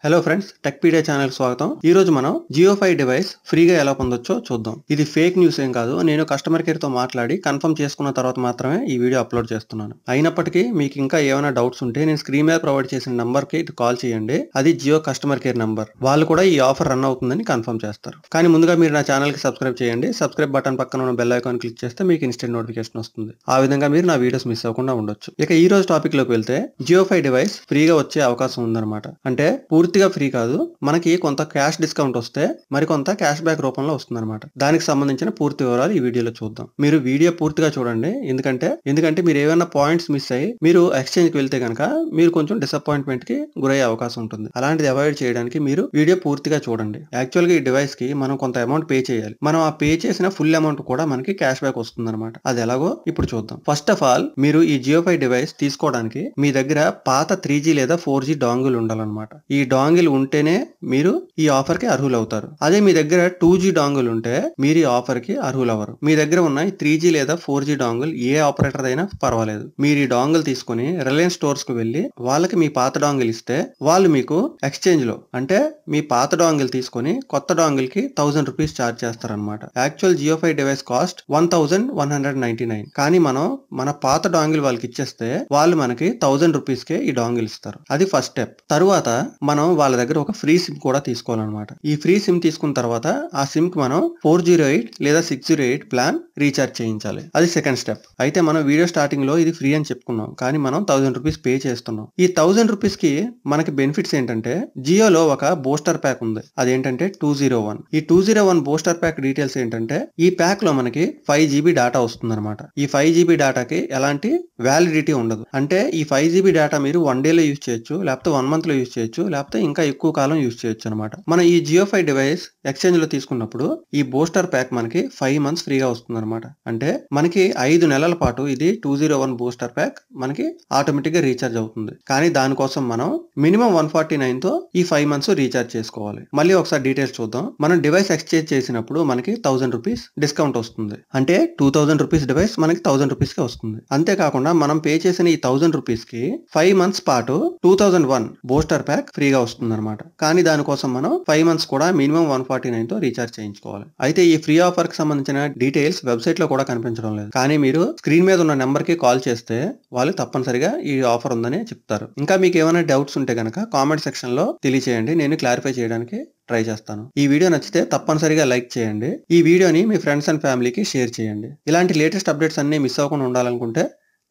Hello friends, Techpedia channel స్వాగతం. ఈ రోజు మనం జియో 5 డివైస్ ఫ్రీగా ఎలా పొందొచ్చో చూద్దాం. ఇది ఫేక్ న్యూస్ ఏం కాదు. నేను కస్టమర్ కేర్ తో మాట్లాడి కన్ఫర్మ్ చేసుకున్న తర్వాత మాత్రమే ఈ వీడియో అప్లోడ్ చేస్తున్నాను. అయినప్పటికీ మీకు ఇంకా ఏమైనా డౌట్స్ ఉంటే నేను స్క్రీన్ మీద ప్రొవైడ్ చేసిన నంబర్ కి కాల్ చేయండి. అది జియో కస్టమర్ కేర్ నంబర్. వాళ్ళు కూడా ఈ ఆఫర్ రన్ అవుతుందని కన్ఫర్మ్ చేస్తారు. కానీ ముందుగా మీరు నా ఛానల్ కి సబ్స్క్రైబ్ చేయండి. సబ్స్క్రైబ్ బటన్ పక్కన ఉన్న బెల్ ఐకాన్ క్లిక్ చేస్తే మీకు ఇన్స్టెంట్ నోటిఫికేషన్ వస్తుంది. ఆ విధంగా మీరు నా వీడియోస్ మిస్ అవ్వకుండా ఉండొచ్చు. ఇక ఈ రోజు టాపిక్ లోకి వెళ్తే జియో 5 డివైస్ ఫ్రీగా వచ్చే అవకాశం ఉందన్నమాట. అంటే పూర్తిగా ఫ్రీ కాదు, మనకి కొంత క్యాష్ డిస్కౌంట్ వస్తే మరికొంత క్యాష్ బ్యాక్ రూపంలో వస్తుంది అనమాట. దానికి సంబంధించిన పూర్తి వివరాలు ఈ వీడియోలో చూద్దాం. మీరు వీడియో పూర్తిగా చూడండి. ఎందుకంటే మీరు ఏమైనా పాయింట్స్ మిస్ అయ్యి మీరు ఎక్స్చేంజ్ కి వెళ్తే కనుక మీరు కొంచెం డిసప్పాయింట్మెంట్ కి గురయ్యే అవకాశం ఉంటుంది. అలాంటిది అవాయిడ్ చేయడానికి మీరు వీడియో పూర్తిగా చూడండి. యాక్చువల్ గా ఈ డివైస్ కి మనం కొంత అమౌంట్ పే చేయాలి. మనం ఆ పే చేసిన ఫుల్ అమౌంట్ కూడా మనకి క్యాష్ బ్యాక్ వస్తుంది అనమాట. అది ఎలాగో ఇప్పుడు చూద్దాం. ఫస్ట్ ఆఫ్ ఆల్, మీరు ఈ జియో 5 డివైస్ తీసుకోవడానికి మీ దగ్గర పాత 3G లేదా 4G డాంగిల్ ఉండాలన్నమాట. ఈ డాంగిల్ ఉంటేనే మీరు ఈ ఆఫర్ కి అర్హులు అవుతారు. అదే మీ దగ్గర 2G డాంగిల్ ఉంటే మీరు ఈ ఆఫర్ కి అర్హులు అవ్వరు. మీ దగ్గర ఉన్న 3G లేదా 4G డాంగిల్ ఏ ఆపరేటర్ అయినా పర్వాలేదు. మీరు ఈ డాంగిల్ తీసుకుని రిలయన్స్ స్టోర్స్ కు వెళ్లి వాళ్ళకి మీ పాత డాంగిల్ ఇస్తే వాళ్ళు మీకు ఎక్స్చేంజ్ లో, అంటే మీ పాత డాంగిల్ తీసుకుని కొత్త డాంగిల్ కి 1000 రూపీస్ ఛార్జ్ చేస్తారనమాట. Actual Jio 5 device cost 1199. కానీ మనం మన పాత డాంగిల్ వాళ్ళకి ఇచ్చేస్తే వాళ్ళు మనకి 1000 రూపీస్ కే ఈ డాంగిల్ ఇస్తారు. అది ఫస్ట్ స్టెప్. తరువాత మనం వాళ్ళ దగ్గర ఒక ఫ్రీ సిమ్ కూడా తీసుకోవాలన్నమాట. ఈ ఫ్రీ సిమ్ తీసుకున్న తర్వాత ఆ సిమ్ కి మనం 408 లేదా 608 ప్లాన్ రీఛార్జ్ చేయించాలి. అది సెకండ్ స్టెప్. అయితే మనం వీడియో స్టార్టింగ్ లో ఇది ఫ్రీ అని చెప్పుకున్నాం, కానీ మనం 1000 రూపీస్ పే చేస్తున్నాం. ఈ 1000 రూపీస్ కి మనకి బెనిఫిట్స్ ఏంటంటే, జియోలో ఒక బూస్టర్ ప్యాక్ ఉంది. అదేంటంటే 201. ఈ 201 బూస్టర్ ప్యాక్ డీటెయిల్స్ ఏంటంటే, ఈ ప్యాక్ లో మనకి 5GB డేటా వస్తుంది అనమాట. ఈ 5GB డేటాకి ఎలాంటి వ్యాలిడిటీ ఉండదు. అంటే ఈ 5GB డేటా మీరు 1 డేలో యూజ్ చేయొచ్చు, లేకపోతే 1 మంత్ లో యూజ్ చేయొచ్చు, లేకపోతే ఇంకా ఎక్కువ కాలం యూజ్ చేయొచ్చు అనమాట. మనం ఈ జియో 5 డివైస్ ఎక్స్చేంజ్ లో తీసుకున్నప్పుడు ఈ బూస్టర్ ప్యాక్ మనకి 5 మంత్స్ ఫ్రీగా వస్తుంది అనమాట. అంటే మనకి 5 నెలల పాటు ఇది 201 బూస్టర్ ప్యాక్ మనకి ఆటోమేటిక్ గా రీఛార్జ్ అవుతుంది. కానీ దానికోసం మనం మినిమం 149 తో ఈ 5 మంత్స్ రీఛార్జ్ చేసుకోవాలి. మళ్ళీ ఒకసారి డీటెయిల్స్ చూద్దాం. మనం డివైస్ ఎక్స్చేంజ్ చేసినప్పుడు మనకి 1000 రూపీస్ డిస్కౌంట్ వస్తుంది. అంటే 2000 రూపీస్ డివైస్ మనకి 1000 రూపీస్ కి వస్తుంది. అంతేకాకుండా మనం పే చేసిన ఈ 1000 రూపీస్ కి 5 మంత్స్ పాటు 2001 బూస్టర్ ప్యాక్ ఫ్రీగా వస్తుంది అనమాట. కానీ దానికోసం మనం 5 మంత్స్ కూడా మినిమం 149 తో రీఛార్జ్ చేయించుకోవాలి. అయితే ఈ ఫ్రీ ఆఫర్ కి సంబంధించిన డీటెయిల్స్ వెబ్సైట్ లో కూడా కనిపించడం లేదు. కానీ మీరు స్క్రీన్ మీద ఉన్న నెంబర్ కి కాల్ చేస్తే వాళ్ళు తప్పనిసరిగా ఈ ఆఫర్ ఉందని చెప్తారు. ఇంకా మీకు ఏమైనా డౌట్స్ ఉంటే కనుక కామెంట్ సెక్షన్ లో తెలియచేయండి. నేను క్లారిఫై చేయడానికి ట్రై చేస్తాను. ఈ వీడియో నచ్చితే తప్పనిసరిగా లైక్ చేయండి. ఈ వీడియోని మీ ఫ్రెండ్స్ అండ్ ఫ్యామిలీకి షేర్ చేయండి. ఇలాంటి లేటెస్ట్ అప్డేట్స్ అన్ని మిస్ అవ్వకుండా ఉండాలనుకుంటే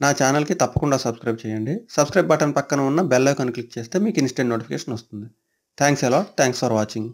నా ఛానల్ కి తప్పకుండా సబ్స్క్రైబ్ చేయండి. సబ్స్క్రైబ్ బటన్ పక్కన ఉన్న బెల్ ఐకాన్ క్లిక్ చేస్తే మీకు ఇన్స్టెంట్ నోటిఫికేషన్ వస్తుంది. Thanks a lot. Thanks for watching.